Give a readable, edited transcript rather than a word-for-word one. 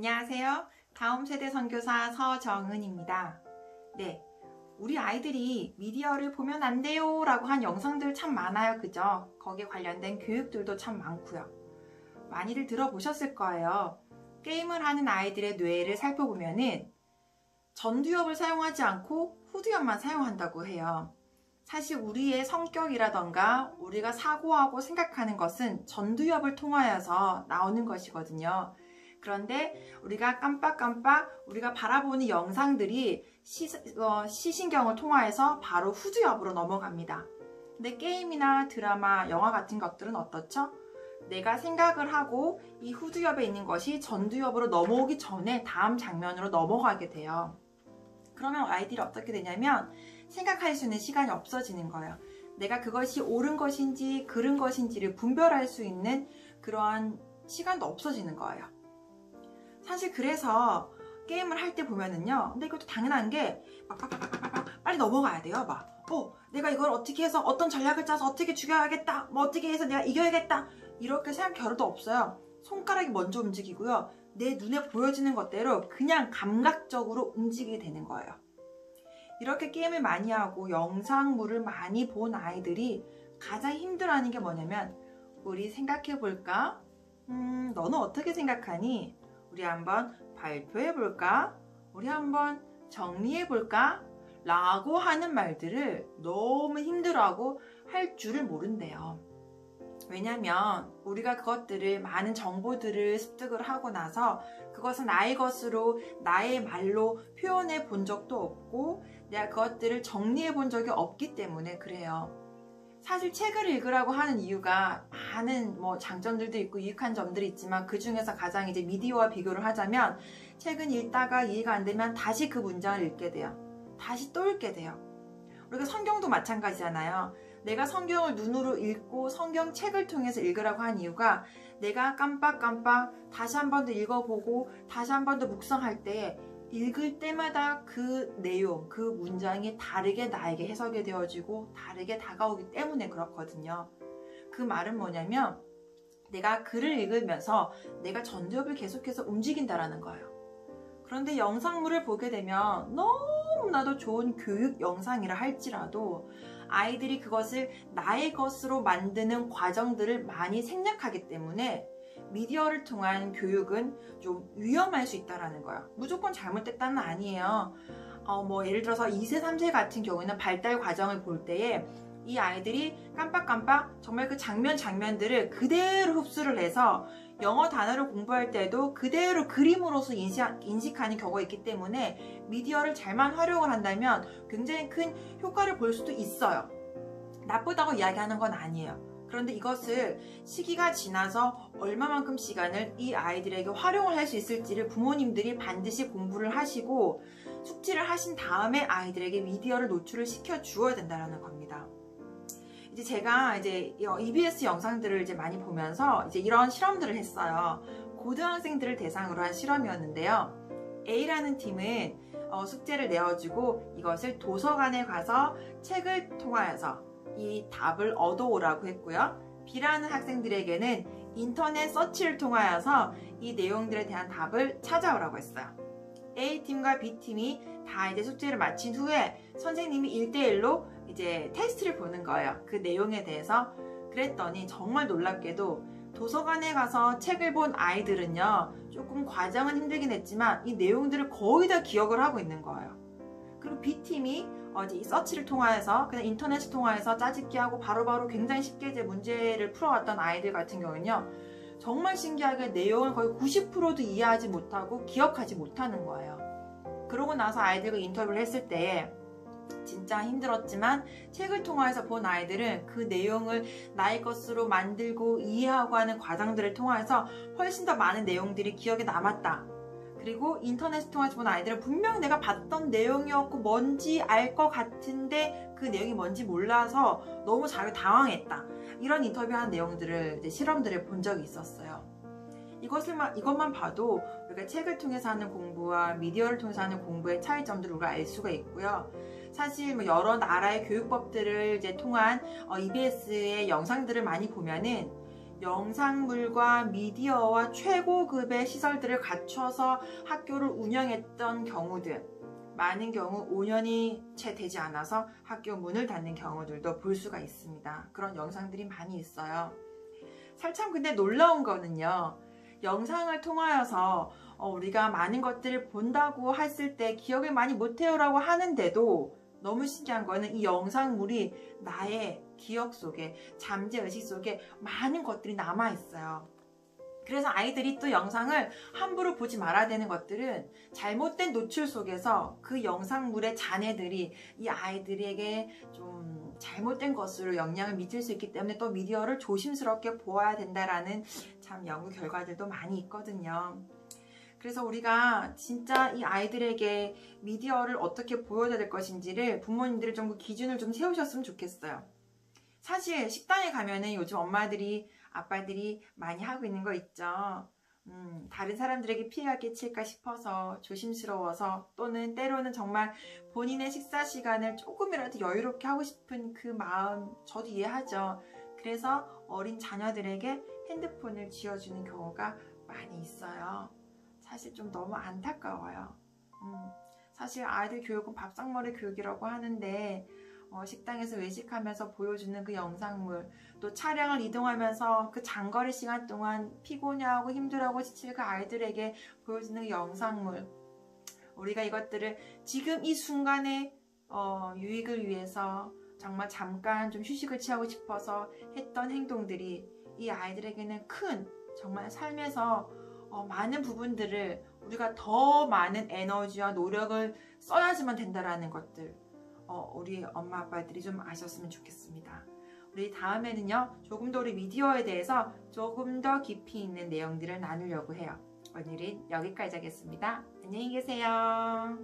안녕하세요. 다음 세대 선교사 서정은입니다. 네, 우리 아이들이 미디어를 보면 안 돼요 라고 한 영상들 참 많아요. 그죠? 거기에 관련된 교육들도 참 많고요. 많이들 들어보셨을 거예요. 게임을 하는 아이들의 뇌를 살펴보면은 전두엽을 사용하지 않고 후두엽만 사용한다고 해요. 사실 우리의 성격이라던가 우리가 사고하고 생각하는 것은 전두엽을 통하여서 나오는 것이거든요. 그런데 우리가 깜빡깜빡 우리가 바라보는 영상들이 시신경을 통하여서 바로 후두엽으로 넘어갑니다. 근데 게임이나 드라마, 영화 같은 것들은 어떻죠? 내가 생각을 하고 이 후두엽에 있는 것이 전두엽으로 넘어오기 전에 다음 장면으로 넘어가게 돼요. 그러면 아이들이 어떻게 되냐면 생각할 수 있는 시간이 없어지는 거예요. 내가 그것이 옳은 것인지 그른 것인지를 분별할 수 있는 그러한 시간도 없어지는 거예요. 사실 그래서 게임을 할 때 보면은요, 근데 이것도 당연한 게 빨리 넘어가야 돼요. 내가 이걸 어떻게 해서 어떤 전략을 짜서 어떻게 죽여야겠다, 뭐 어떻게 해서 내가 이겨야겠다, 이렇게 생각 겨를도 없어요. 손가락이 먼저 움직이고요, 내 눈에 보여지는 것대로 그냥 감각적으로 움직이게 되는 거예요. 이렇게 게임을 많이 하고 영상물을 많이 본 아이들이 가장 힘들어하는 게 뭐냐면, 우리 생각해 볼까? 너는 어떻게 생각하니? 우리 한번 발표해 볼까? 우리 한번 정리해 볼까? 라고 하는 말들을 너무 힘들어하고 할 줄을 모른대요. 왜냐면 우리가 그것들을, 많은 정보들을 습득을 하고 나서 그것은 나의 것으로 나의 말로 표현해 본 적도 없고 내가 그것들을 정리해 본 적이 없기 때문에 그래요. 사실 책을 읽으라고 하는 이유가 많은 장점들도 있고 유익한 점들이 있지만, 그 중에서 가장 이제 미디어와 비교를 하자면, 책은 읽다가 이해가 안 되면 다시 그 문장을 읽게 돼요. 다시 또 읽게 돼요. 우리가 성경도 마찬가지잖아요. 내가 성경을 눈으로 읽고 성경책을 통해서 읽으라고 한 이유가, 내가 깜빡깜빡 다시 한 번 더 읽어보고 다시 한 번 더 묵상할 때 읽을 때마다 그 내용, 그 문장이 다르게 나에게 해석이 되어지고 다르게 다가오기 때문에 그렇거든요. 그 말은 뭐냐면, 내가 글을 읽으면서 내가 전두엽을 계속해서 움직인다라는 거예요. 그런데 영상물을 보게 되면 너무나도 좋은 교육 영상이라 할지라도 아이들이 그것을 나의 것으로 만드는 과정들을 많이 생략하기 때문에 미디어를 통한 교육은 좀 위험할 수 있다는 거예요. 무조건 잘못됐다는 아니에요. 예를 들어서 2세, 3세 같은 경우에는 발달 과정을 볼 때에 이 아이들이 깜빡깜빡 정말 그 장면들을 그대로 흡수를 해서 영어 단어를 공부할 때도 그대로 그림으로서 인식하는 경우가 있기 때문에 미디어를 잘만 활용을 한다면 굉장히 큰 효과를 볼 수도 있어요. 나쁘다고 이야기하는 건 아니에요. 그런데 이것을 시기가 지나서 얼마만큼 시간을 이 아이들에게 활용을 할 수 있을지를 부모님들이 반드시 공부를 하시고 숙지를 하신 다음에 아이들에게 미디어를 노출을 시켜 주어야 된다는 겁니다. 이제 제가 EBS 영상들을 많이 보면서 이런 실험들을 했어요. 고등학생들을 대상으로 한 실험이었는데요. A라는 팀은 숙제를 내어주고 이것을 도서관에 가서 책을 통하여서 이 답을 얻어오라고 했고요. B라는 학생들에게는 인터넷 서치를 통하여서 이 내용들에 대한 답을 찾아오라고 했어요. A팀과 B팀이 다 숙제를 마친 후에 선생님이 1대1로 테스트를 보는 거예요. 그 내용에 대해서. 그랬더니 정말 놀랍게도 도서관에 가서 책을 본 아이들은요, 조금 과정은 힘들긴 했지만 이 내용들을 거의 다 기억을 하고 있는 거예요. 그리고 B팀이 이 서치를 통하여서 그냥 인터넷을 통하여서 짜집기하고 바로바로 굉장히 쉽게 문제를 풀어왔던 아이들 같은 경우는요, 정말 신기하게 내용을 거의 90%도 이해하지 못하고 기억하지 못하는 거예요. 그러고 나서 아이들과 인터뷰를 했을 때 진짜 힘들었지만 책을 통해서 본 아이들은 그 내용을 나의 것으로 만들고 이해하고 하는 과정들을 통해서 훨씬 더 많은 내용들이 기억에 남았다. 그리고 인터넷을 통해서 본 아이들은 분명 내가 봤던 내용이었고 뭔지 알 것 같은데 그 내용이 뭔지 몰라서 너무 자기 당황했다. 이런 인터뷰한 내용들을, 실험들을 본 적이 있었어요. 이것만 봐도 우리가 책을 통해서 하는 공부와 미디어를 통해서 하는 공부의 차이점들을 우리가 알 수가 있고요. 사실 여러 나라의 교육법들을 통한 EBS의 영상들을 많이 보면은 영상물과 미디어와 최고급의 시설들을 갖춰서 학교를 운영했던 경우들, 많은 경우 5년이 채 되지 않아서 학교 문을 닫는 경우들도 볼 수가 있습니다. 그런 영상들이 많이 있어요. 참 근데 놀라운 거는요, 영상을 통하여서 우리가 많은 것들을 본다고 했을 때 기억을 많이 못해요 라고 하는데도 너무 신기한 거는 이 영상물이 나의 기억 속에, 잠재의식 속에 많은 것들이 남아있어요. 그래서 아이들이 또 영상을 함부로 보지 말아야 되는 것들은 잘못된 노출 속에서 그 영상물의 잔해들이 이 아이들에게 좀 잘못된 것으로 영향을 미칠 수 있기 때문에 또 미디어를 조심스럽게 보아야 된다라는 참 연구 결과들도 많이 있거든요. 그래서 우리가 진짜 이 아이들에게 미디어를 어떻게 보여줘야 될 것인지를 부모님들이 좀 기준을 좀 세우셨으면 좋겠어요. 사실 식당에 가면은 요즘 엄마들이, 아빠들이 많이 하고 있는 거 있죠. 다른 사람들에게 피해가 끼칠까 싶어서, 조심스러워서, 또는 때로는 정말 본인의 식사 시간을 조금이라도 여유롭게 하고 싶은 그 마음 저도 이해하죠. 그래서 어린 자녀들에게 핸드폰을 쥐어주는 경우가 많이 있어요. 사실 좀 너무 안타까워요. 사실 아이들 교육은 밥상머리 교육이라고 하는데 식당에서 외식하면서 보여주는 그 영상물, 또 차량을 이동하면서 그 장거리 시간 동안 피곤해하고 힘들어하고 지칠 그 아이들에게 보여주는 그 영상물, 우리가 이것들을 지금 이 순간의 유익을 위해서 정말 잠깐 좀 휴식을 취하고 싶어서 했던 행동들이 이 아이들에게는 큰, 정말 삶에서 많은 부분들을 우리가 더 많은 에너지와 노력을 써야지만 된다라는 것들, 우리 엄마 아빠들이 좀 아셨으면 좋겠습니다. 우리 다음에는요, 조금 더 우리 미디어에 대해서 조금 더 깊이 있는 내용들을 나누려고 해요. 오늘은 여기까지 하겠습니다. 안녕히 계세요.